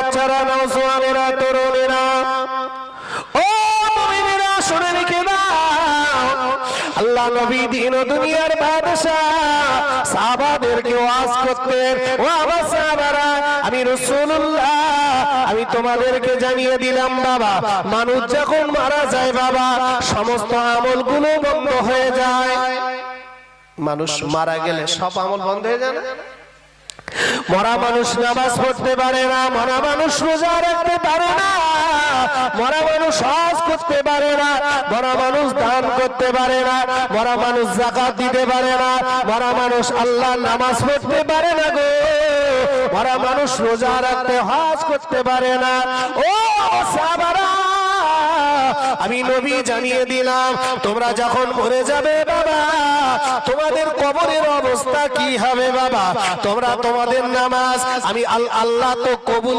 বাচ্চারা, নওজওয়ানেরা, তরুণেরা, ও মুমিনেরা শুনে রেখে দাও, আল্লাহ নবী দিন ও দুনিয়ার বাদশাহ সাহাবাদেরকে ওয়াজ করতেন, ও আমার সাহাবারা, আমি রাসূলুল্লাহ আমি তোমাদেরকে জানিয়ে দিলাম বাবা, মানুষ যখন মারা যায় বাবা, সমস্ত আমলগুলো বন্ধ হয়ে যায়। মানুষ মারা গেলে সব আমল বন্ধ হয়ে যায় না? মরা মানুষ নামাজ পড়তে পারে না, মরা মানুষ রোজা রাখতে পারে না, মরা মানুষ হজ করতে পারে না, মরা মানুষ দান করতে পারে না, মরা মানুষ যাকাত দিতে পারে না, মরা মানুষ আল্লাহর নামাজ পড়তে পারে না গো, মরা মানুষ রোজা রাখতে হজ করতে পারে না। ও সাহাবারা, আমি নবী জানিয়ে দিলাম, তোমরা যখন মরে যাবে বাবা, তোমাদের কবরের অবস্থা কি হবে বাবা, তোমরা তোমাদের নামাজ আমি আল্লাহ তো কবুল